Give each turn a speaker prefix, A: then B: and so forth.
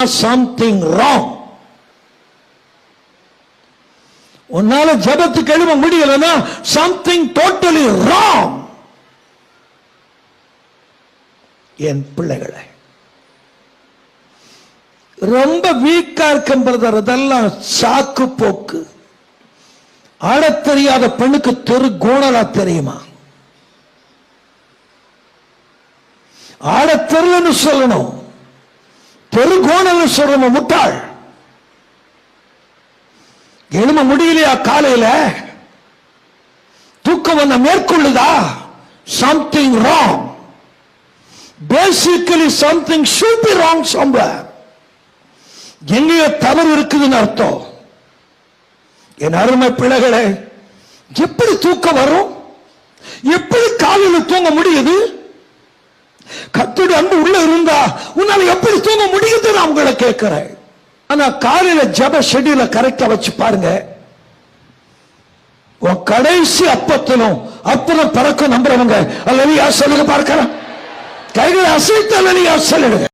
A: something wrong. உன்னால ஜபத்துக்கு எழுத முடியலன்னா something totally wrong. என் பிள்ளைகளை ரொம்ப வீக்கா இருக்கும் பிரதர், அதெல்லாம் சாக்கு போக்கு. ஆடத் தெரியாத பெண்ணுக்கு தெரு கோணலா தெரியுமா? ஆடத் தெரியலன்னு சொல்லணும், தெரு கோணல் சொல்லணும். முட்டாள். எழும முடியலையா? காலையில தூக்கம் வந்த மேற்கொள்ளுதா? something wrong. Basically something should be wrong somewhere. எங்கேயோ தவறு இருக்குதுன்னு அர்த்தம். என் அருமை பிள்ளைகளே, எப்படி தூக்கம் வரும்? எப்படி காலையில் தூங்க முடியுது? கர்த்தருடைய அன்பு உள்ள இருந்தா உன்னால எப்படி தூங்க முடியுது? நான் உங்களை கேட்கிறேன். ஆனா காலையில ஜப ஷெட்யூல கரெக்டா வச்சு பாருங்க. உன் கடைசி அப்பத்திலும் அப்புறம் பறக்க நம்புறவங்க அல்லையா சொல்லுங்க பார்க்கலாம். கைகளை அசைத்து அல்லையா சொல்லுங்க.